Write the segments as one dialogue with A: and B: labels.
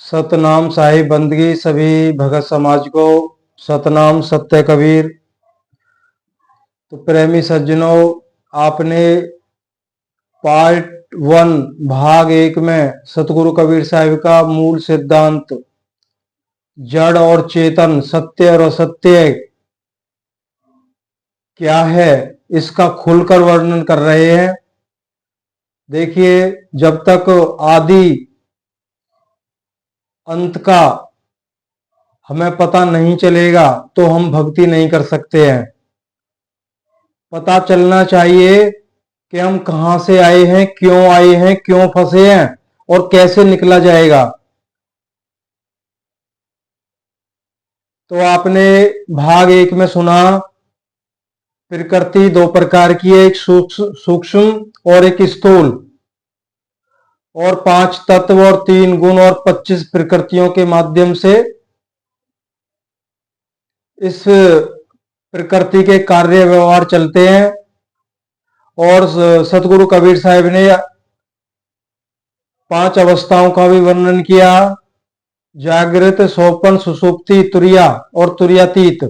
A: सतनाम साहिब बंदगी सभी भगत समाज को। सतनाम सत्य कबीर। तो प्रेमी सज्जनों, आपने पार्ट 1 भाग 1 में सतगुरु कबीर साहिब का मूल सिद्धांत जड़ और चेतन, सत्य और असत्य क्या है, इसका खुलकर वर्णन कर रहे हैं। देखिए, जब तक आदि अंत का हमें पता नहीं चलेगा तो हम भक्ति नहीं कर सकते हैं। पता चलना चाहिए कि हम कहां से आए हैं, क्यों फंसे हैं और कैसे निकला जाएगा। तो आपने भाग 1 में सुना, प्रकृति 2 प्रकार की है, एक सूक्ष्म और एक स्थूल, और 5 तत्व और 3 गुण और 25 प्रकृतियों के माध्यम से इस प्रकृति के कार्य व्यवहार चलते हैं। और सतगुरु कबीर साहब ने 5 अवस्थाओं का भी वर्णन किया, जागृत, स्वप्न, सुषुप्ति, तुरिया और तुरियातीत,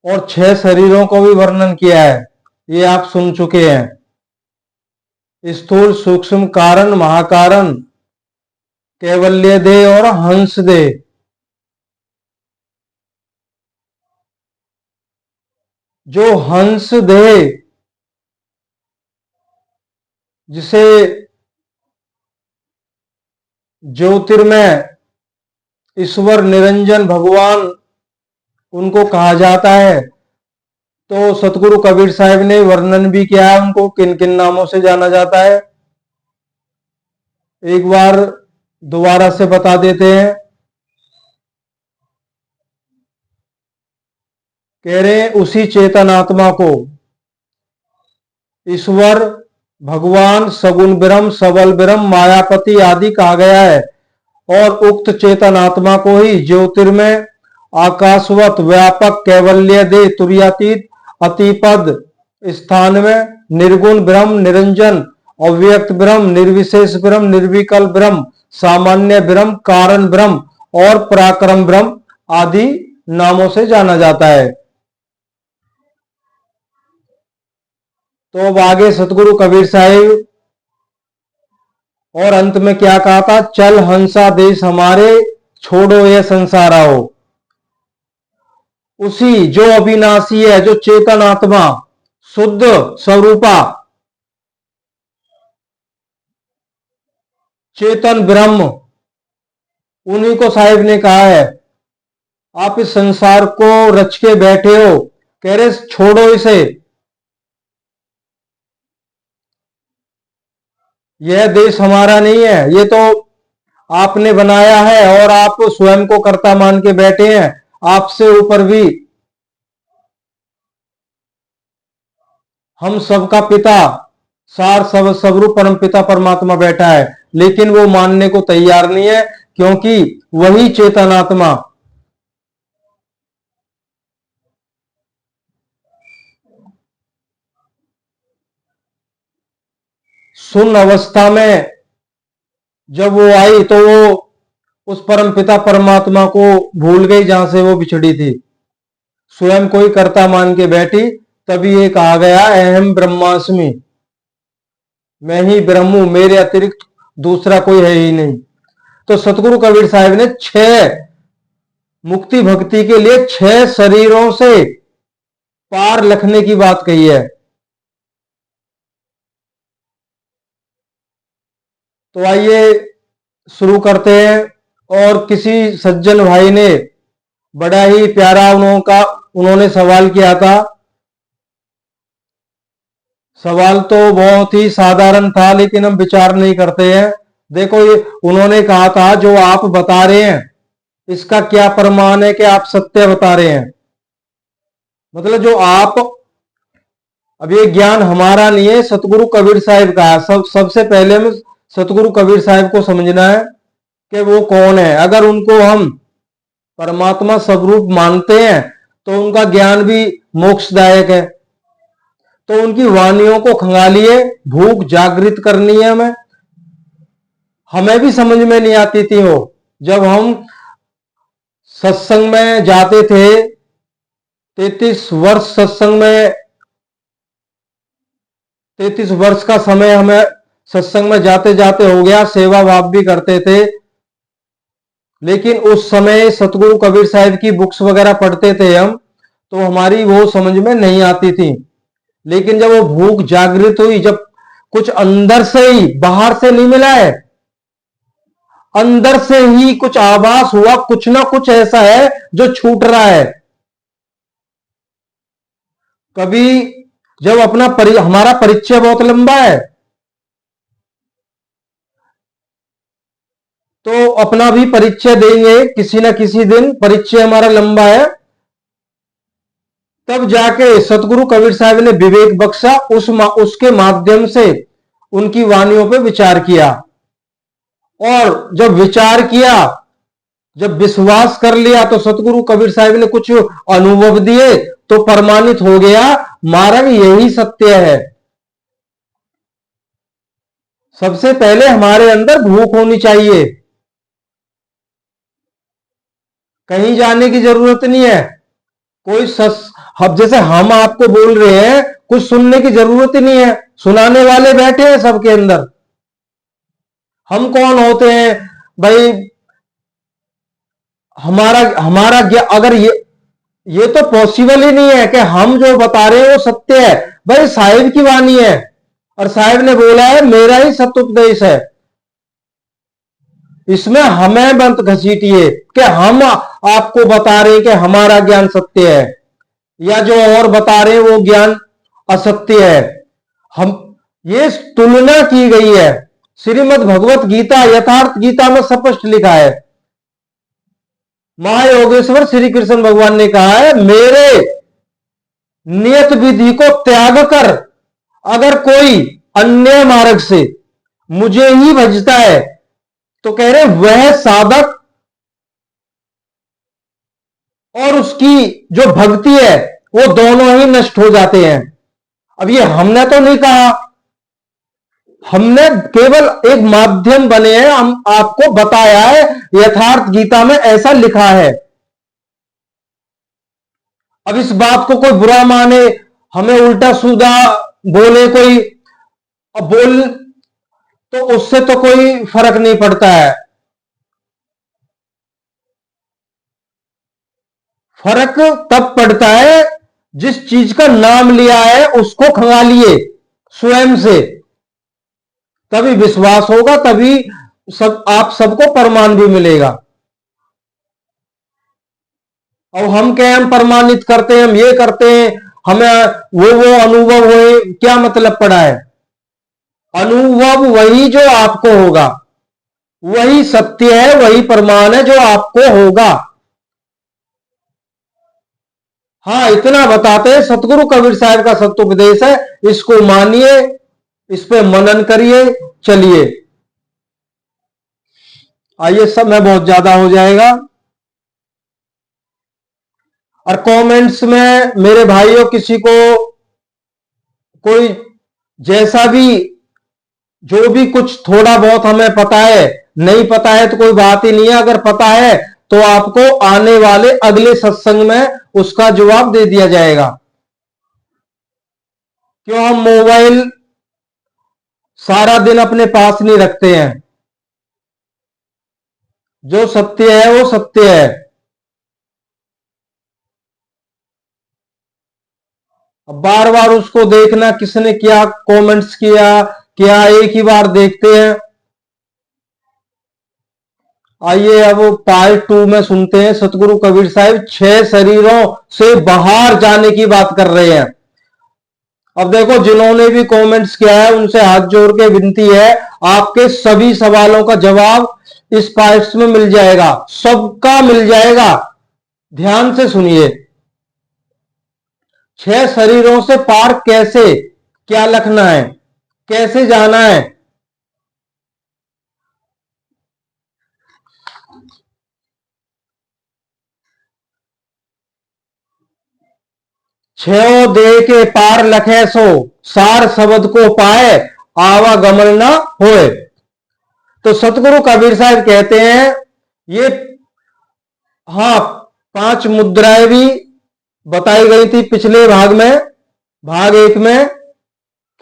A: और 6 शरीरों को भी वर्णन किया है, ये आप सुन चुके हैं। स्थूल, सूक्ष्म, कारण, महाकारण, कैवल्य देह और हंस देह। जो हंस देह, जिसे ज्योतिर्मय ईश्वर निरंजन भगवान उनको कहा जाता है, तो सतगुरु कबीर साहब ने वर्णन भी किया है उनको किन किन नामों से जाना जाता है। एक बार दोबारा से बता देते हैं। कह रहे हैं उसी चेतन आत्मा को ईश्वर, भगवान, सगुण ब्रह्म, सबल ब्रह्म, मायापति आदि कहा गया है। और उक्त चेतन आत्मा को ही ज्योतिर्मय, आकाशवत, व्यापक, कैवल्य दे, तुर्यातीत, अतिपद स्थान में, निर्गुण ब्रह्म, निरंजन, अव्यक्त ब्रह्म, निर्विशेष ब्रह्म, निर्विकल्प ब्रह्म, सामान्य ब्रह्म, कारण ब्रह्म और पराक्रम ब्रह्म आदि नामों से जाना जाता है। तो अब आगे सतगुरु कबीर साहिब और अंत में क्या कहा था, चल हंसा देश हमारे, छोड़ो ये संसार आओ। उसी जो अविनाशी है, जो चेतन आत्मा, शुद्ध स्वरूपा, चेतन ब्रह्म, उन्हीं को साहिब ने कहा है आप इस संसार को रच के बैठे हो, कह रहे छोड़ो इसे। यह देश हमारा नहीं है, ये तो आपने बनाया है और आप स्वयं को कर्ता मान के बैठे हैं। आपसे ऊपर भी हम सबका पिता, सार सब स्वरूप परम पिता परमात्मा बैठा है, लेकिन वो मानने को तैयार नहीं है, क्योंकि वही चेतन आत्मा शून्य अवस्था में जब वो आई तो वो उस परम पिता परमात्मा को भूल गई जहां से वो बिछड़ी थी, स्वयं कोई कर्ता मान के बैठी। तभी ये कहा गया अहम ब्रह्मास्मि, मैं ही ब्रह्म हूं, मेरे अतिरिक्त दूसरा कोई है ही नहीं। तो सतगुरु कबीर साहब ने 6 मुक्ति भक्ति के लिए 6 शरीरों से पार लखने की बात कही है। तो आइए शुरू करते हैं। और किसी सज्जन भाई ने बड़ा ही प्यारा उन्होंने सवाल किया था। सवाल तो बहुत ही साधारण था, लेकिन हम विचार नहीं करते हैं। देखो, ये उन्होंने कहा था जो आप बता रहे हैं इसका क्या प्रमाण है कि आप सत्य बता रहे हैं। मतलब जो आप, अब ये ज्ञान हमारा नहीं है, सतगुरु कबीर साहिब का है। सबसे पहले में सतगुरु कबीर साहिब को समझना है कि वो कौन है। अगर उनको हम परमात्मा स्वरूप मानते हैं तो उनका ज्ञान भी मोक्षदायक है। तो उनकी वाणियों को खंगालिए, भूख जागृत करनी है हमें। हमें भी समझ में नहीं आती थी वो। जब हम सत्संग में जाते थे, 33 वर्ष सत्संग में, 33 वर्ष का समय हमें सत्संग में जाते जाते हो गया, सेवा भाव भी करते थे। लेकिन उस समय सतगुरु कबीर साहब की बुक्स वगैरह पढ़ते थे हम, तो हमारी वो समझ में नहीं आती थी। लेकिन जब वो भूख जागृत हुई, जब कुछ अंदर से ही, बाहर से नहीं मिला है, अंदर से ही कुछ आभास हुआ, कुछ ना कुछ ऐसा है जो छूट रहा है। कभी जब हमारा परिचय बहुत लंबा है, तो अपना भी परिचय देंगे किसी ना किसी दिन, परिचय हमारा लंबा है। तब जाके सतगुरु कबीर साहब ने विवेक बख्शा, उसके माध्यम से उनकी वाणियों पे विचार किया। और जब विचार किया, जब विश्वास कर लिया, तो सतगुरु कबीर साहब ने कुछ अनुभव दिए, तो प्रमाणित हो गया, मार्ग यही सत्य है। सबसे पहले हमारे अंदर भूख होनी चाहिए, कहीं जाने की जरूरत नहीं है। कोई अब जैसे हम आपको बोल रहे हैं, कुछ सुनने की जरूरत ही नहीं है, सुनाने वाले बैठे हैं सबके अंदर। हम कौन होते हैं भाई? हमारा हमारा अगर ये तो पॉसिबल ही नहीं है कि हम जो बता रहे हैं वो सत्य है। भाई साहिब की वाणी है, और साहिब ने बोला है मेरा ही सत्य उपदेश है। इसमें हमें मत घसीटिए कि हम आपको बता रहे हैं कि हमारा ज्ञान सत्य है, या जो और बता रहे हैं वो ज्ञान असत्य है। हम ये तुलना की गई है। श्रीमद् भगवत गीता, यथार्थ गीता में स्पष्ट लिखा है। महायोगेश्वर श्री कृष्ण भगवान ने कहा है, मेरे नियत विधि को त्याग कर अगर कोई अन्य मार्ग से मुझे ही भजता है, तो कह रहे वह साधक और उसकी जो भक्ति है वो दोनों ही नष्ट हो जाते हैं। अब ये हमने तो नहीं कहा, हमने केवल एक माध्यम बने हैं, हम आपको बताया है, यथार्थ गीता में ऐसा लिखा है। अब इस बात को कोई बुरा माने, हमें उल्टा सीधा बोले कोई, अब बोल, तो उससे तो कोई फर्क नहीं पड़ता है। फर्क तब पड़ता है जिस चीज का नाम लिया है उसको खंगालिए स्वयं से, तभी विश्वास होगा, तभी आप सबको प्रमाण भी मिलेगा। अब हम क्या, हम प्रमाणित करते हैं, हम ये करते हैं, हमें वो अनुभव हुए, क्या मतलब पड़ा है? अनुभव वही जो आपको होगा, वही सत्य है, वही प्रमाण है जो आपको होगा। हाँ, इतना बताते हैं, सतगुरु कबीर साहब का सत्योपदेश है, इसको मानिए, इस पे मनन करिए, चलिए। आइए, समय बहुत ज्यादा हो जाएगा। और कमेंट्स में मेरे भाइयों, किसी को कोई जैसा भी, जो भी कुछ थोड़ा बहुत हमें पता है, नहीं पता है तो कोई बात ही नहीं है, अगर पता है तो आपको आने वाले अगले सत्संग में उसका जवाब दे दिया जाएगा। क्यों हम मोबाइल सारा दिन अपने पास नहीं रखते हैं? जो सत्य है वो सत्य है। अब बार बार उसको देखना, किसने क्या कमेंट्स किया, क्या एक ही बार देखते हैं। आइए अब पार्ट 2 में सुनते हैं। सतगुरु कबीर साहब 6 शरीरों से बाहर जाने की बात कर रहे हैं। अब देखो, जिन्होंने भी कमेंट्स किया है उनसे हाथ जोड़ के विनती है, आपके सभी सवालों का जवाब इस पार्ट्स में मिल जाएगा, सबका मिल जाएगा। ध्यान से सुनिए। 6 शरीरों से पार कैसे, क्या लिखना है, कैसे जाना है? छो देह के पार लखे सो, सार शब्द को पाए आवागमन न होए। तो सतगुरु कबीर साहब कहते हैं ये, हाँ, 5 मुद्राएं भी बताई गई थी पिछले भाग में, भाग 1 में,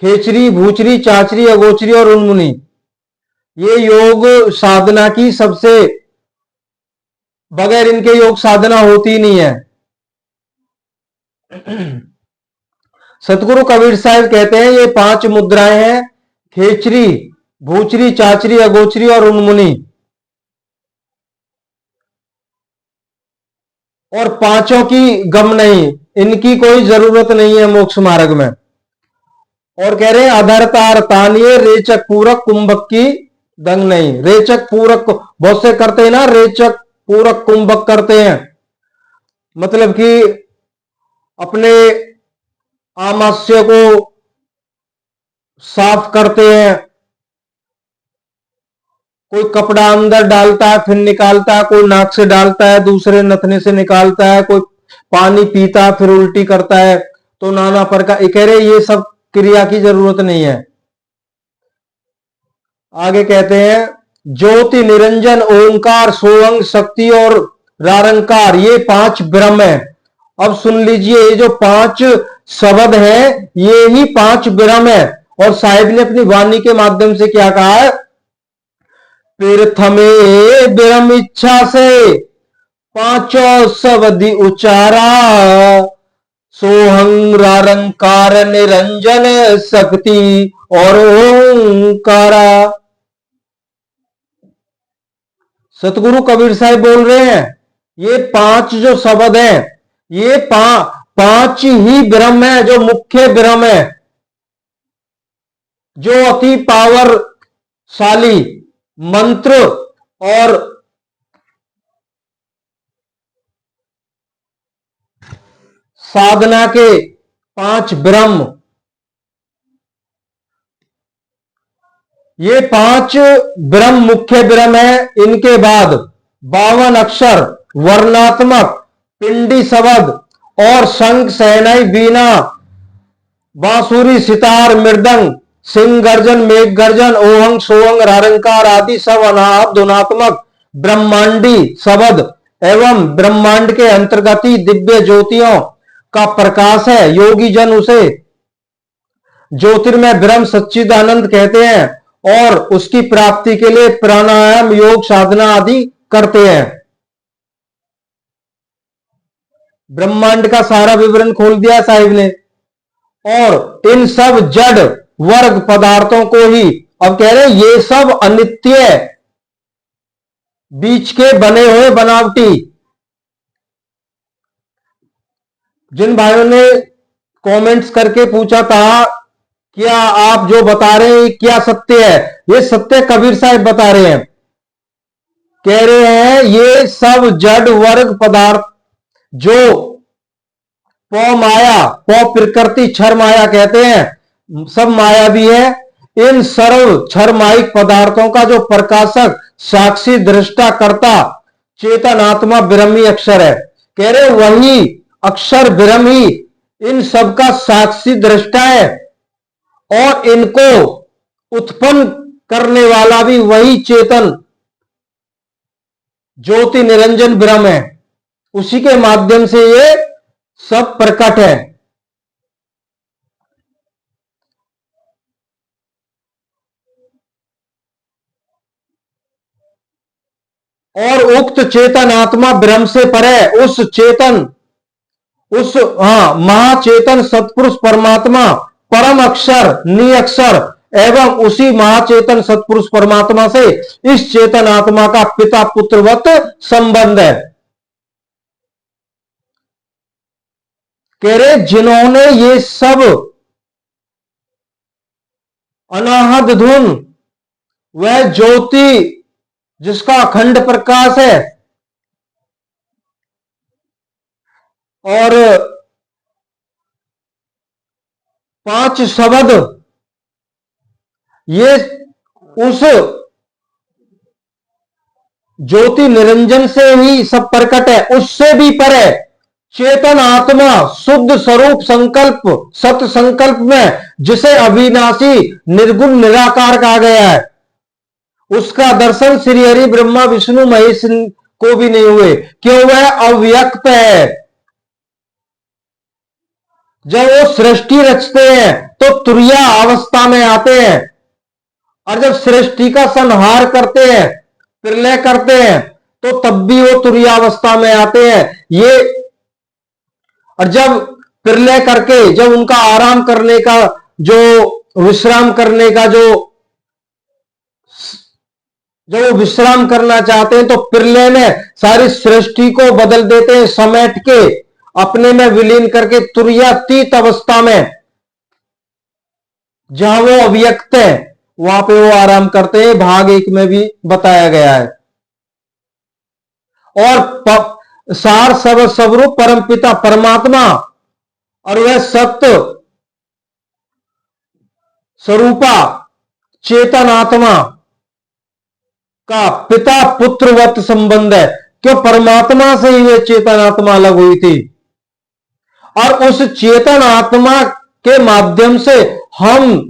A: खेचरी, भूचरी, चाचरी, अगोचरी और उन्मुनी। ये योग साधना की सबसे, बगैर इनके योग साधना होती नहीं है। सतगुरु कबीर साहब कहते हैं ये 5 मुद्राएं हैं, खेचरी, भूचरी, चाचरी, अगोचरी और उन्मुनी, और 5 की गम नहीं, इनकी कोई जरूरत नहीं है मोक्ष मार्ग में। और कह रहे हैं अधरतार तानिये रेचक पूरक कुंभक की दंग नहीं। रेचक पूरक बहुत से करते हैं ना, रेचक पूरक कुंभक करते हैं, मतलब कि अपने आमाशय को साफ करते हैं, कोई कपड़ा अंदर डालता है फिर निकालता है, कोई नाक से डालता है दूसरे नथने से निकालता है, कोई पानी पीता है फिर उल्टी करता है, तो नाना प्रकार। कह रहे ये सब क्रिया की जरूरत नहीं है। आगे कहते हैं ज्योति निरंजन ओंकार सोअंग शक्ति और रारंकार, ये 5 ब्रह्म है। अब सुन लीजिए, ये जो 5 शब्द है ये ही 5 ब्रह्म है। और साहिब ने अपनी वाणी के माध्यम से क्या कहा है, प्रथमे ब्रह्म इच्छा से 5 शब्द उचारा, सोहं रारंकार निरंजन शक्ति और ओंकारा। सतगुरु कबीर साहब बोल रहे हैं ये 5 जो शब्द हैं ये 5 ही ब्रह्म है, जो मुख्य ब्रह्म है, जो अति पावरशाली मंत्र और साधना के 5 ब्रह्म, ये 5 ब्रह्म मुख्य ब्रह्म है। इनके बाद 52 अक्षर वर्णात्मक पिंडी शब्द और शंख सहनाई वीणा बांसुरी सितार मृदंग सिंह गर्जन मेघ गर्जन ओहंग सोहंग रारंकार आदि सब अनाहत ध्वनात्मक ब्रह्मांडी शब्द एवं ब्रह्मांड के अंतर्गत दिव्य ज्योतियों का प्रकाश है। योगी जन उसे ज्योतिर्मय ब्रह्म सच्चिदानंद कहते हैं और उसकी प्राप्ति के लिए प्राणायाम योग साधना आदि करते हैं। ब्रह्मांड का सारा विवरण खोल दिया साहिब ने। और इन सब जड़ वर्ग पदार्थों को ही, अब कह रहे हैं ये सब अनित्य बीच के बने हुए बनावटी। जिन भाइयों ने कमेंट्स करके पूछा था क्या आप जो बता रहे हैं क्या सत्य है, ये सत्य कबीर साहब बता रहे हैं। कह रहे हैं ये सब जड़ वर्ग पदार्थ जो पौ माया, पौ प्रकृति क्षर माया कहते हैं, सब माया भी है। इन सर्व क्षरमायिक पदार्थों का जो प्रकाशक साक्षी दृष्टा करता चेतन आत्मा ब्रह्मी अक्षर है। कह रहे वही अक्षर ब्रह्म ही इन सब का साक्षी दृष्टा है और इनको उत्पन्न करने वाला भी वही चेतन ज्योति निरंजन ब्रह्म है। उसी के माध्यम से ये सब प्रकट है। और उक्त चेतन आत्मा ब्रह्म से परे उस चेतन, उस महाचेतन सत्पुरुष परमात्मा परम अक्षर निअक्षर एवं उसी महाचेतन सत्पुरुष परमात्मा से इस चेतन आत्मा का पिता पुत्रवत संबंध है। कह रहे जिन्होंने ये सब अनाहद धुन वह ज्योति जिसका अखंड प्रकाश है और 5 शब्द ये उस ज्योति निरंजन से ही सब प्रकट है, उससे भी परे चेतन आत्मा शुद्ध स्वरूप संकल्प सत्य संकल्प में जिसे अविनाशी निर्गुण निराकार कहा गया है, उसका दर्शन श्री हरि ब्रह्मा विष्णु महेश को भी नहीं हुए। क्यों? वह अव्यक्त है। जब वो सृष्टि रचते हैं तो तुरिया अवस्था में आते हैं, और जब सृष्टि का संहार करते हैं, प्रलय करते हैं, तो तब भी वो तुरियावस्था में आते हैं। ये और जब प्रलय करके जब उनका आराम करने का, जो विश्राम करने का, जब वो विश्राम करना चाहते हैं, तो प्रलय में सारी सृष्टि को बदल देते हैं, समेट के अपने में विलीन करके तुर्यातीत अवस्था में, जहां वो अव्यक्त है, वहां पे वो आराम करते हैं। भाग 1 में भी बताया गया है। और सार सब स्वरूप परम पिता परमात्मा, और वह सत्य स्वरूपा चेतन आत्मा का पिता पुत्रवत संबंध है। क्यों? परमात्मा से ही वे चेतन आत्मा अलग हुई थी, और उस चेतन आत्मा के माध्यम से हम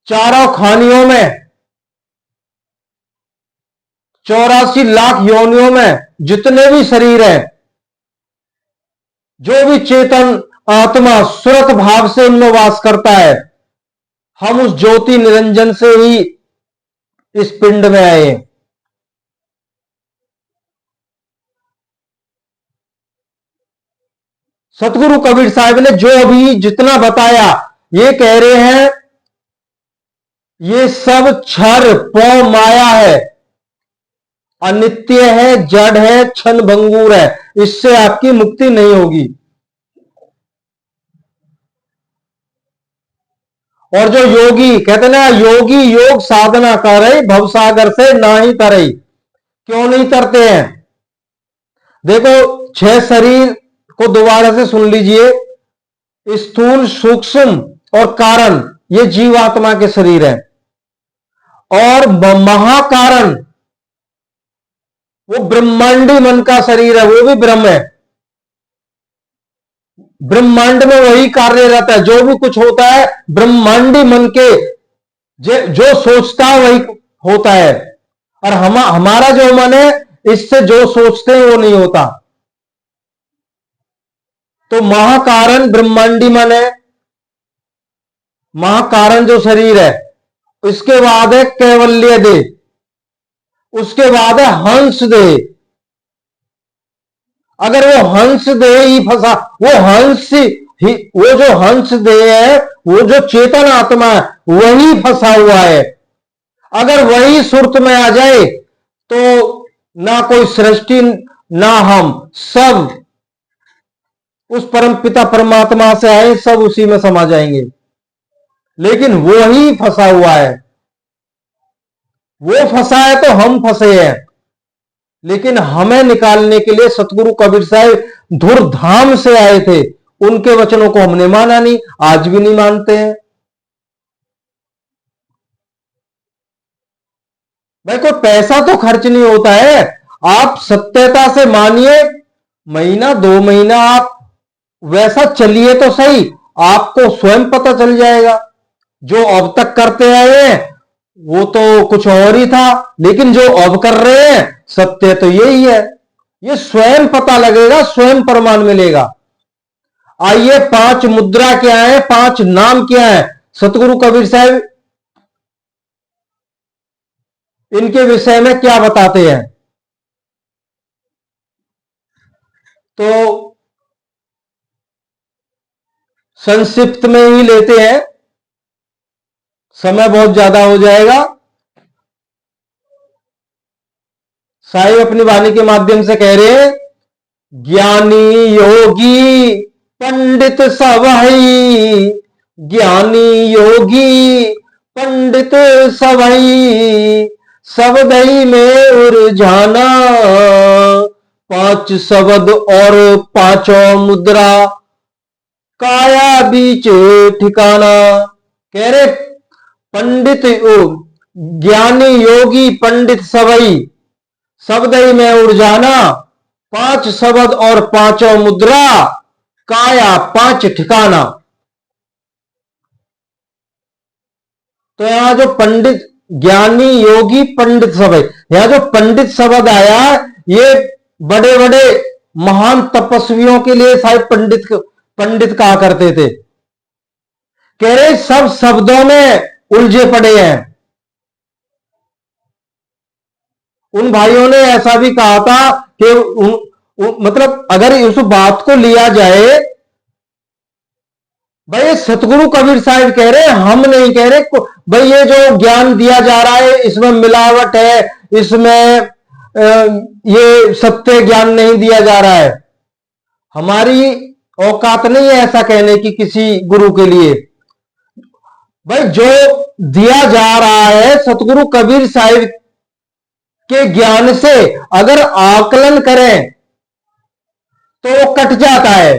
A: चारों खानियों में 84 लाख योनियों में जितने भी शरीर हैं, जो भी चेतन आत्मा सुरत भाव से उनमें वास करता है, हम उस ज्योति निरंजन से ही इस पिंड में आए। सतगुरु कबीर साहब ने जो अभी जितना बताया, ये कह रहे हैं ये सब क्षर पौ माया है, अनित्य है, जड़ है, क्षण भंगुर है, इससे आपकी मुक्ति नहीं होगी। और जो योगी कहते ना, योगी योग साधना करे भवसागर से ना ही तरई। क्यों नहीं तरते हैं? देखो, 6 शरीर को दोबारा से सुन लीजिए। स्थूल, सूक्ष्म और कारण, ये जीवात्मा के शरीर है। और महाकारण, वो ब्रह्मांडी मन का शरीर है, वो भी ब्रह्म है। ब्रह्मांड में वही कार्यरत है, जो भी कुछ होता है ब्रह्मांडी मन के, जो सोचता है वही होता है। और हमारा जो मन है, इससे जो सोचते हैं वो नहीं होता। तो महाकारण ब्रह्मांडी मन है, महाकारण जो शरीर है। इसके बाद है कैवल्य देह, उसके बाद है हंस देह। अगर वो हंस देह ही फंसा, वो जो हंस देह है, वो जो चेतन आत्मा है, वही फंसा हुआ है। अगर वही सुरत में आ जाए, तो ना कोई सृष्टि, ना हम, सब उस परम पिता परमात्मा से आए, सब उसी में समा जाएंगे। लेकिन वो ही फंसा हुआ है। वो फंसा है तो हम फंसे हैं। लेकिन हमें निकालने के लिए सतगुरु कबीर साहब धुरधाम से आए थे। उनके वचनों को हमने माना नहीं, आज भी नहीं मानते हैं। भाई, कोई पैसा तो खर्च नहीं होता है। आप सत्यता से मानिए, महीना 2 महीना आप वैसा चलिए तो सही, आपको स्वयं पता चल जाएगा। जो अब तक करते आए हैं वो तो कुछ और ही था, लेकिन जो अब कर रहे हैं सत्य तो यही है। ये स्वयं पता लगेगा, स्वयं प्रमाण मिलेगा। आइए, 5 मुद्रा क्या है, 5 नाम क्या है, सतगुरु कबीर साहब इनके विषय में क्या बताते हैं। तो संक्षिप्त में ही लेते हैं, समय बहुत ज्यादा हो जाएगा। साहिब अपनी वाणी के माध्यम से कह रहे हैं, ज्ञानी योगी पंडित सवई, ज्ञानी योगी पंडित सवई, सबदई में उलझाना, 5 शब्द और 5 मुद्रा, काया बीच ठिकाना। कह रहे पंडित, ज्ञानी योगी पंडित सवई, शब्दई में उलझाना, 5 शब्द और 5 मुद्रा, काया 5 ठिकाना। तो यहां जो पंडित ज्ञानी योगी पंडित सब है। यहां जो पंडित शब्द आया, ये बड़े बड़े महान तपस्वियों के लिए शायद पंडित पंडित कहा करते थे। कह रहे सब शब्दों में उलझे पड़े हैं। उन भाइयों ने ऐसा भी कहा था कि मतलब अगर उस बात को लिया जाए, भाई सतगुरु कबीर साहब कह रहे, हम नहीं कह रहे। भाई ये जो ज्ञान दिया जा रहा है इसमें मिलावट है, इसमें ये सत्य ज्ञान नहीं दिया जा रहा है। हमारी औकात नहीं है ऐसा कहने की किसी गुरु के लिए। भाई जो दिया जा रहा है सतगुरु कबीर साहब के ज्ञान से अगर आकलन करें तो वो कट जाता है।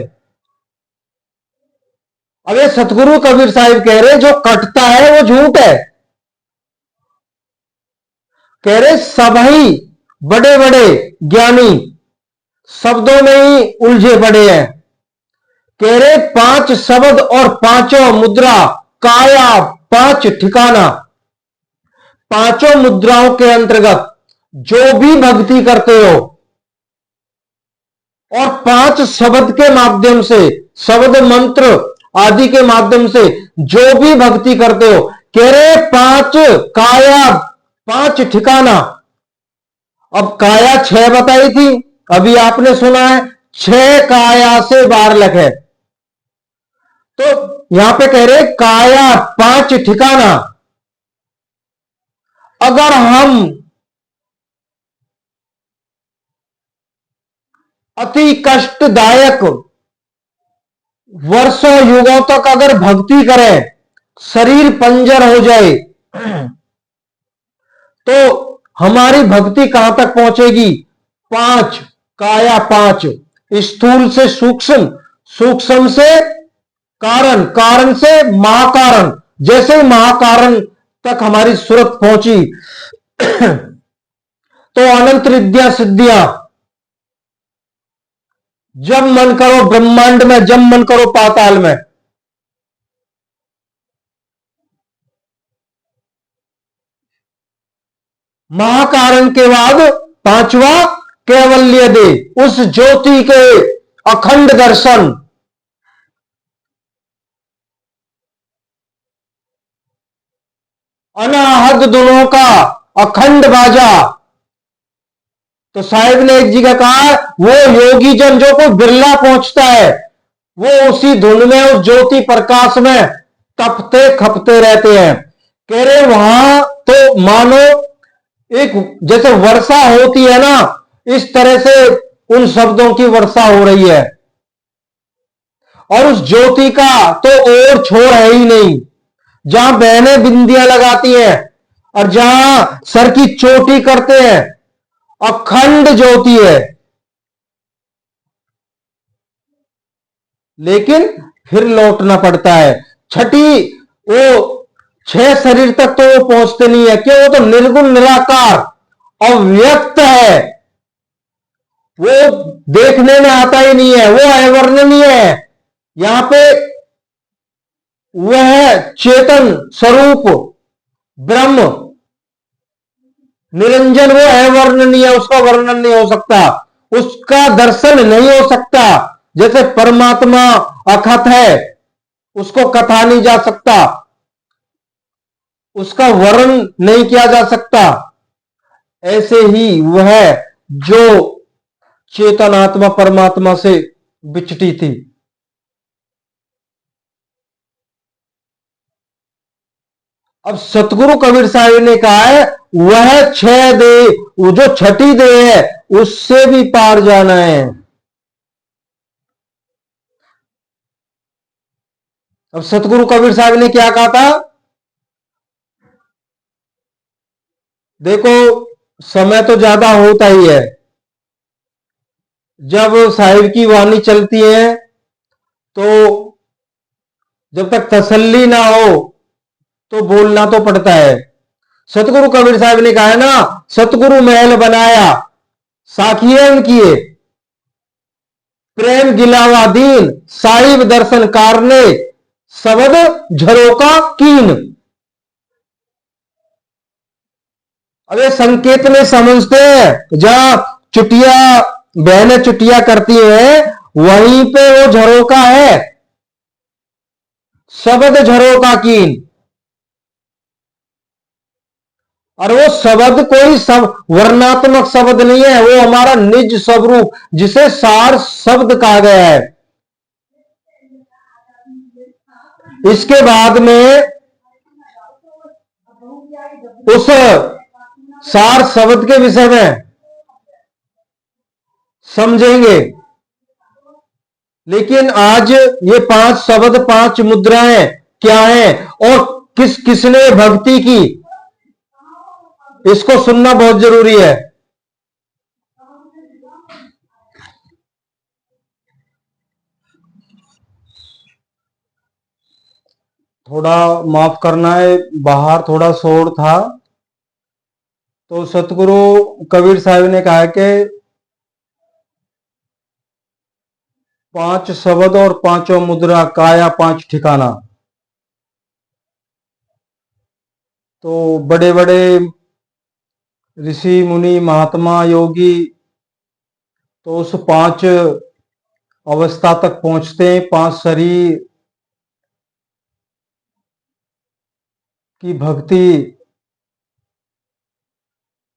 A: अब ये सतगुरु कबीर साहब कह रहे जो कटता है वो झूठ है। कह रहे सभी बड़े बड़े ज्ञानी शब्दों में ही उलझे पड़े हैं। कह रहे 5 शब्द और 5 मुद्रा, काया 5 ठिकाना। 5 मुद्राओं के अंतर्गत जो भी भक्ति करते हो और 5 शब्द के माध्यम से, शब्द मंत्र आदि के माध्यम से जो भी भक्ति करते हो, कह रहे 5 काया 5 ठिकाना। अब काया 6 बताई थी, अभी आपने सुना है 6 काया से 12 लख है। तो यहां पे कह रहे काया 5 ठिकाना। अगर हम अति कष्टदायक वर्षों युगों तक अगर भक्ति करें, शरीर पंजर हो जाए, तो हमारी भक्ति कहां तक पहुंचेगी? 5 काया 5, स्थूल से सूक्ष्म, सूक्ष्म से कारण, कारण से महाकारण। जैसे ही महाकारण तक हमारी सूरत पहुंची तो अनंत रिद्धियां सिद्धियां, जब मन करो ब्रह्मांड में, जब मन करो पाताल में। महाकारण के बाद 5वां कैवल्य दे, उस ज्योति के अखंड दर्शन। अनाहद दुनों का अखंड बाजा। तो साहिब ने एक जगह कहा, वो योगी जन जो कोई बिरला पहुंचता है, वो उसी धुन में, उस ज्योति प्रकाश में तपते खपते रहते हैं। कह रहे वहां तो मानो एक जैसे वर्षा होती है ना, इस तरह से उन शब्दों की वर्षा हो रही है। और उस ज्योति का तो और छोर है ही नहीं। जहां बहनें बिंदियां लगाती हैं और जहां सर की चोटी करते हैं, अखंड ज्योति है। लेकिन फिर लौटना पड़ता है। छठी वो 6 शरीर तक तो वो पहुंचते नहीं है। क्यों? वो तो निर्गुण निराकार अव्यक्त है, वो देखने में आता ही नहीं है, वो अवर्णनीय है। यहां पे वह चेतन स्वरूप ब्रह्म निरंजन, वो अवर्णनीय, उसका वर्णन नहीं हो सकता, उसका दर्शन नहीं हो सकता। जैसे परमात्मा अखत है, उसको कथा नहीं जा सकता, उसका वर्णन नहीं किया जा सकता। ऐसे ही वह जो चेतन आत्मा परमात्मा से बिछटी थी। अब सतगुरु कबीर साहब ने कहा है वह 6 देह, जो छठी देह है, उससे भी पार जाना है। अब सतगुरु कबीर साहब ने क्या कहा था? देखो समय तो ज्यादा होता ही है, जब साहिब की वाणी चलती है तो जब तक तसल्ली ना हो तो बोलना तो पड़ता है। सतगुरु कबीर साहब ने कहा है ना, सतगुरु महल बनाया साखियन किए, प्रेम गिलावा दीन, साहिब दर्शन कारने, शब्द झरोका कीन। अबे संकेत में समझते हैं, जहां चुटिया बहनें चुटिया करती हैं वहीं पे वो झरोका है, शब्द झरोका कीन। और वो शब्द कोई सब वर्णात्मक शब्द नहीं है, वो हमारा निज स्वरूप जिसे सार शब्द कहा गया है। इसके बाद में उस सार शब्द के विषय में समझेंगे। लेकिन आज ये 5 शब्द 5 मुद्राएं क्या हैं और किसने भक्ति की, इसको सुनना बहुत जरूरी है। थोड़ा माफ करना है, बाहर थोड़ा शोर था। तो सतगुरु कबीर साहब ने कहा कि 5 शब्द और 5 मुद्रा, काया 5 ठिकाना। तो बड़े बड़े ऋषि मुनि महात्मा योगी तो उस 5 अवस्था तक पहुंचते हैं। 5 शरीर की भक्ति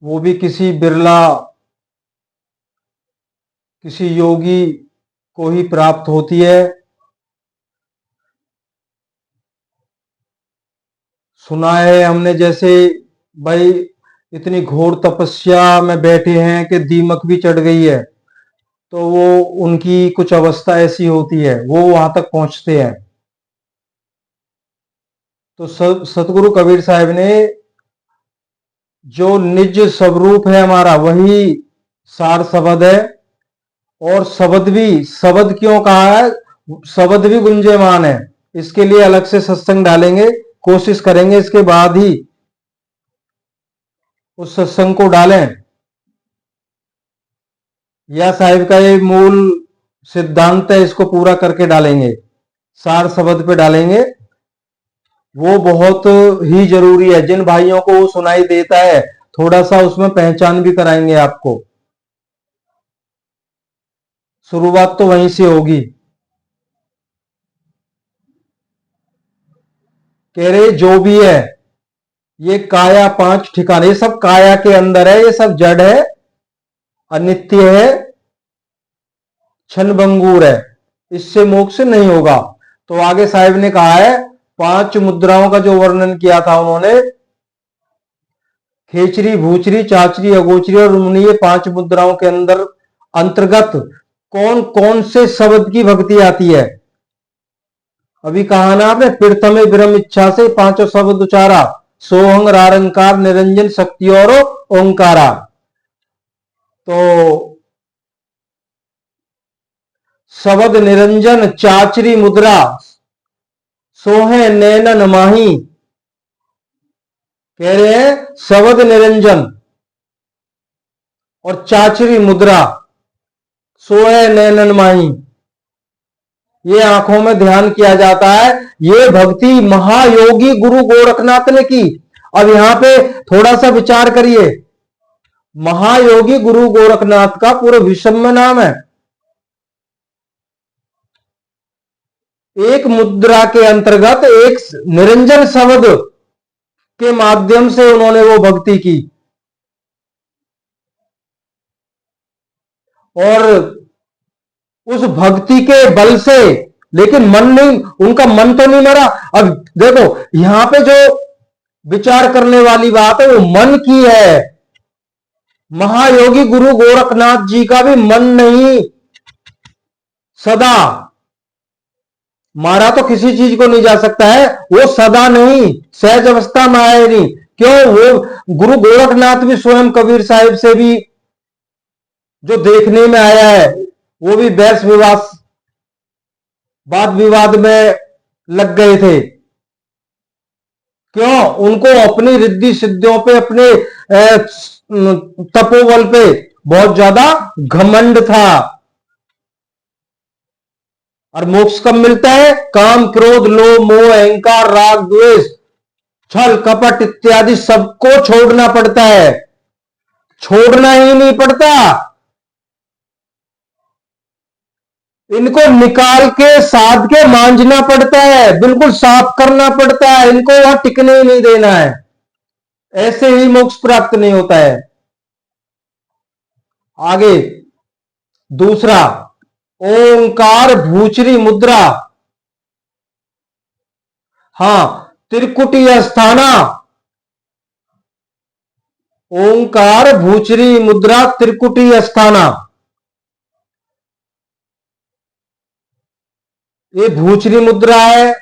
A: वो भी किसी बिरला, किसी योगी को ही प्राप्त होती है। सुना है हमने, जैसे भाई इतनी घोर तपस्या में बैठे हैं कि दीमक भी चढ़ गई है, तो वो उनकी कुछ अवस्था ऐसी होती है, वो वहां तक पहुंचते हैं। तो सतगुरु कबीर साहब ने जो निज स्वरूप है हमारा, वही सार शब्द है। और शब्द भी, शब्द क्यों कहा है, शब्द भी गुंजयमान है। इसके लिए अलग से सत्संग डालेंगे, कोशिश करेंगे इसके बाद ही उस सत्संग को डालें। या साहिब का ये मूल सिद्धांत है, इसको पूरा करके डालेंगे, सार शब्द पे डालेंगे। वो बहुत ही जरूरी है। जिन भाइयों को वो सुनाई देता है, थोड़ा सा उसमें पहचान भी कराएंगे आपको। शुरुआत तो वहीं से होगी। कह रहे जो भी है ये काया 5 ठिकाने, ये सब काया के अंदर है, ये सब जड़ है, अनित्य है, क्षणभंगुर है, इससे मोक्ष नहीं होगा। तो आगे साहिब ने कहा है, 5 मुद्राओं का जो वर्णन किया था उन्होंने, खेचरी, भूचरी, चाचरी, अगोचरी और रुमनी, ये 5 मुद्राओं के अंदर अंतर्गत कौन कौन से शब्द की भक्ति आती है। अभी कहा ना आपने, प्रथमे ब्रह्म इच्छा से 5 शब्द उचारा, सोहंग, रारंकार, निरंजन, शक्ति और ओंकारा। तो शब्द निरंजन, चाचरी मुद्रा, सोहे नैनन माही। कह रहे हैं शब्द निरंजन और चाचरी मुद्रा, सोहे नैनन माही, ये आंखों में ध्यान किया जाता है। ये भक्ति महायोगी गुरु गोरखनाथ ने की। अब यहां पे थोड़ा सा विचार करिए, महायोगी गुरु गोरखनाथ का पूरे विश्व में नाम है। एक मुद्रा के अंतर्गत एक निरंजन शब्द के माध्यम से उन्होंने वो भक्ति की। और उस भक्ति के बल से, लेकिन मन नहीं, उनका मन तो नहीं मरा। अब देखो यहां पे जो विचार करने वाली बात है वो मन की है। महायोगी गुरु गोरखनाथ जी का भी मन नहीं सदा मारा, तो किसी चीज को नहीं जा सकता है, वो सदा नहीं, सहज अवस्था में आए नहीं। क्यों, वो गुरु गोरखनाथ भी स्वयं कबीर साहिब से भी जो देखने में आया है, वो भी बहस विवाद, वाद विवाद में लग गए थे। क्यों, उनको अपनी रिद्धि सिद्धियों पे, अपने तपोबल पे बहुत ज्यादा घमंड था। और मोक्ष कब मिलता है, काम, क्रोध, लोभ, मोह, अहंकार, राग, द्वेष छल कपट इत्यादि सबको छोड़ना पड़ता है। छोड़ना ही नहीं पड़ता, इनको निकाल के साध के मांझना पड़ता है, बिल्कुल साफ करना पड़ता है, इनको वहां टिकने ही नहीं देना है। ऐसे ही मोक्ष प्राप्त नहीं होता है। आगे दूसरा, ओंकार भूचरी मुद्रा। हां, त्रिकुटी अस्थाना। ओंकार भूचरी मुद्रा त्रिकुटी अस्थाना। ये भूचरी मुद्रा है,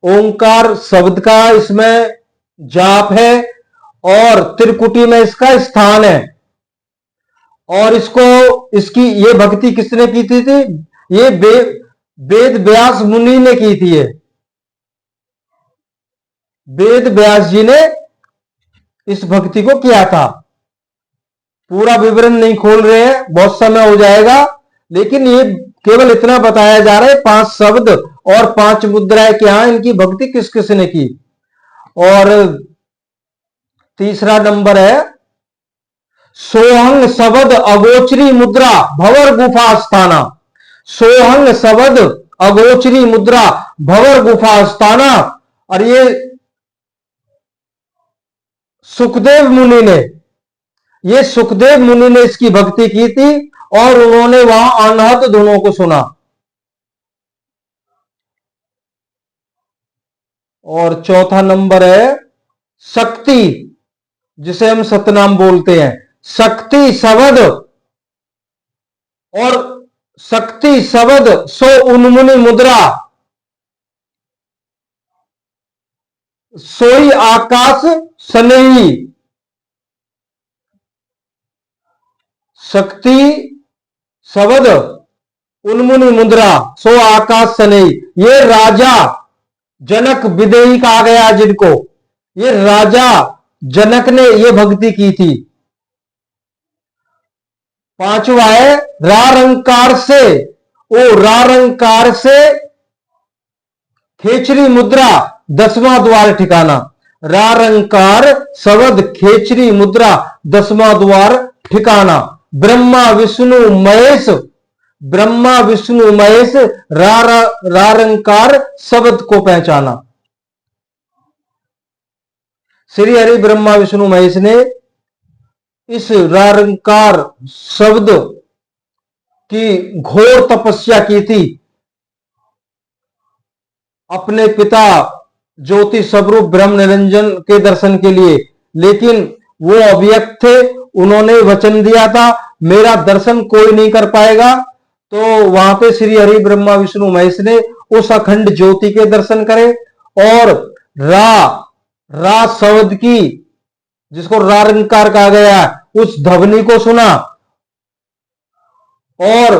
A: ओंकार शब्द का इसमें जाप है और त्रिकुटी में इसका स्थान है। और इसको इसकी ये भक्ति किसने की थी? ये वेद व्यास मुनि ने की थी। ये वेद व्यास जी ने इस भक्ति को किया था। पूरा विवरण नहीं खोल रहे हैं, बहुत समय हो जाएगा, लेकिन ये केवल इतना बताया जा रहा है 5 शब्द और 5 मुद्राएं क्या है, इनकी भक्ति किस किस ने की। और तीसरा नंबर है सोहंग शब्द अगोचरी मुद्रा भवर गुफा स्थाना। सोहंग शब्द अगोचरी मुद्रा भवर गुफा स्थाना। और ये सुखदेव मुनि ने, ये सुखदेव मुनि ने इसकी भक्ति की थी और उन्होंने वहां अनहद धुनों को सुना। और चौथा नंबर है शक्ति, जिसे हम सतनाम बोलते हैं। शक्ति शब्द और शक्ति शब्द सो उन्मुनि मुद्रा। सोई आकाश सनेही। शक्ति शब्द उन्मुनि मुद्रा सो आकाश सनेही। ये राजा जनक विदेही कहा गया जिनको, ये राजा जनक ने ये भक्ति की थी। पांचवा है रारंकार से, ओ रारंकार से खेचरी मुद्रा 10वां द्वार ठिकाना। रारंकार शब्द खेचरी मुद्रा 10वां द्वार ठिकाना। ब्रह्मा विष्णु महेश, ब्रह्मा विष्णु महेश रारंकार शब्द को पहचाना। श्री हरि ब्रह्मा विष्णु महेश ने इस रारंकार शब्द की घोर तपस्या की थी अपने पिता ज्योति स्वरूप ब्रह्म निरंजन के दर्शन के लिए। लेकिन वो अव्यक्त थे, उन्होंने वचन दिया था मेरा दर्शन कोई नहीं कर पाएगा। तो वहां पे श्री हरि ब्रह्मा विष्णु महेश ने उस अखंड ज्योति के दर्शन करे और रा शब्द की, जिसको रारंकार कहा गया, उस ध्वनि को सुना और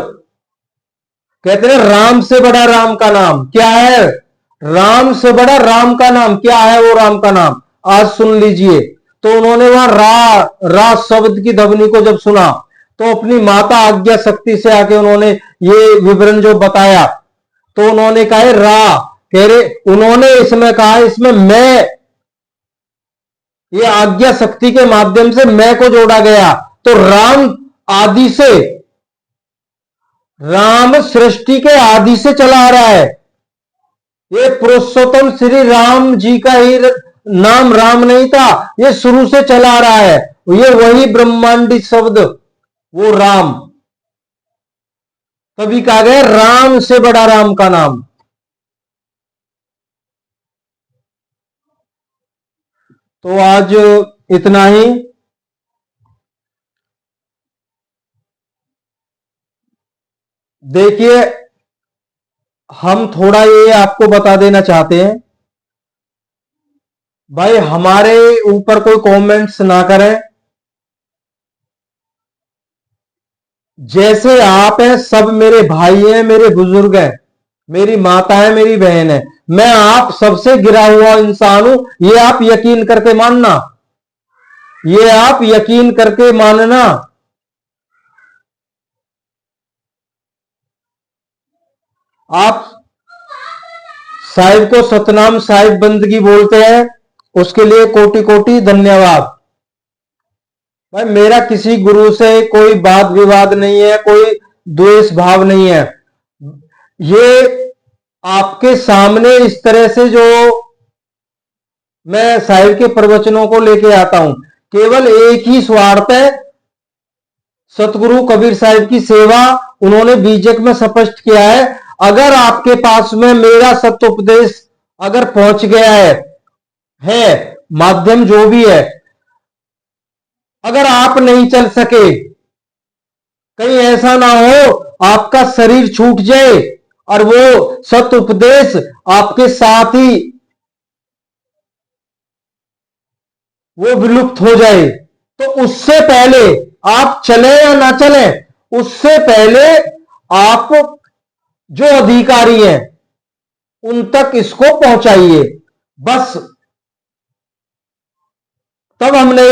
A: कहते हैं राम से बड़ा राम का नाम क्या है? राम से बड़ा राम का नाम क्या है? वो राम का नाम आज सुन लीजिए। तो उन्होंने वहां रा शब्द की ध्वनि को जब सुना तो अपनी माता आज्ञा शक्ति से आके उन्होंने ये विवरण जो बताया, तो उन्होंने कहा रा, कह रहे उन्होंने इसमें कहा इसमें मैं, ये आज्ञा शक्ति के माध्यम से मैं को जोड़ा गया। तो राम आदि से, राम सृष्टि के आदि से चला आ रहा है। ये पुरुषोत्तम श्री राम जी का ही नाम राम नहीं था, ये शुरू से चला आ रहा है। ये वही ब्रह्मांडी शब्द वो राम, तभी कहा गया राम से बड़ा राम का नाम। तो आज इतना ही। देखिए हम थोड़ा ये आपको बता देना चाहते हैं, भाई हमारे ऊपर कोई कमेंट्स ना करें। जैसे आप हैं सब मेरे भाई हैं, मेरे बुजुर्ग हैं, मेरी माता है, मेरी बहन है। मैं आप सबसे गिरा हुआ इंसान हूं, ये आप यकीन करके मानना, ये आप यकीन करके मानना। आप साहिब को सतनाम साहिब बंदगी बोलते हैं, उसके लिए कोटि कोटि धन्यवाद। भाई मेरा किसी गुरु से कोई वाद विवाद नहीं है, कोई द्वेष भाव नहीं है। ये आपके सामने इस तरह से जो मैं साहिब के प्रवचनों को लेके आता हूं, केवल एक ही स्वार्थ है, सतगुरु कबीर साहिब की सेवा। उन्होंने बीजक में स्पष्ट किया है, अगर आपके पास में मेरा सत्य उपदेश अगर पहुंच गया है माध्यम जो भी है, अगर आप नहीं चल सके, कहीं ऐसा ना हो आपका शरीर छूट जाए और वो सत्य उपदेश आपके साथ ही वो विलुप्त हो जाए, तो उससे पहले आप चले या ना चले, उससे पहले आप जो अधिकारी हैं उन तक इसको पहुंचाइए। बस तब हमने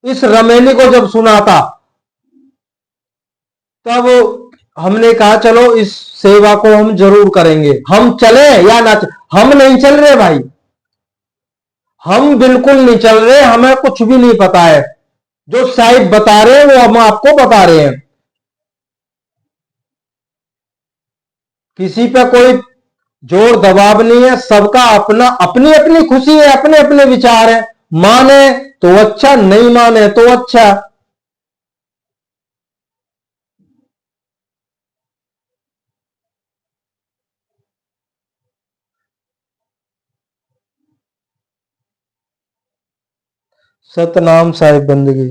A: इस रमेली को जब सुना था, तब हमने कहा चलो इस सेवा को हम जरूर करेंगे, हम चले या ना चले। हम नहीं चल रहे भाई, हम बिल्कुल नहीं चल रहे, हमें कुछ भी नहीं पता है। जो साहिब बता रहे हैं वो हम आपको बता रहे हैं। किसी पे कोई जोर दबाव नहीं है, सबका अपना अपनी अपनी खुशी है, अपने अपने विचार है। माने तो अच्छा, नहीं माने तो अच्छा। सतनाम साहिब बंदगी।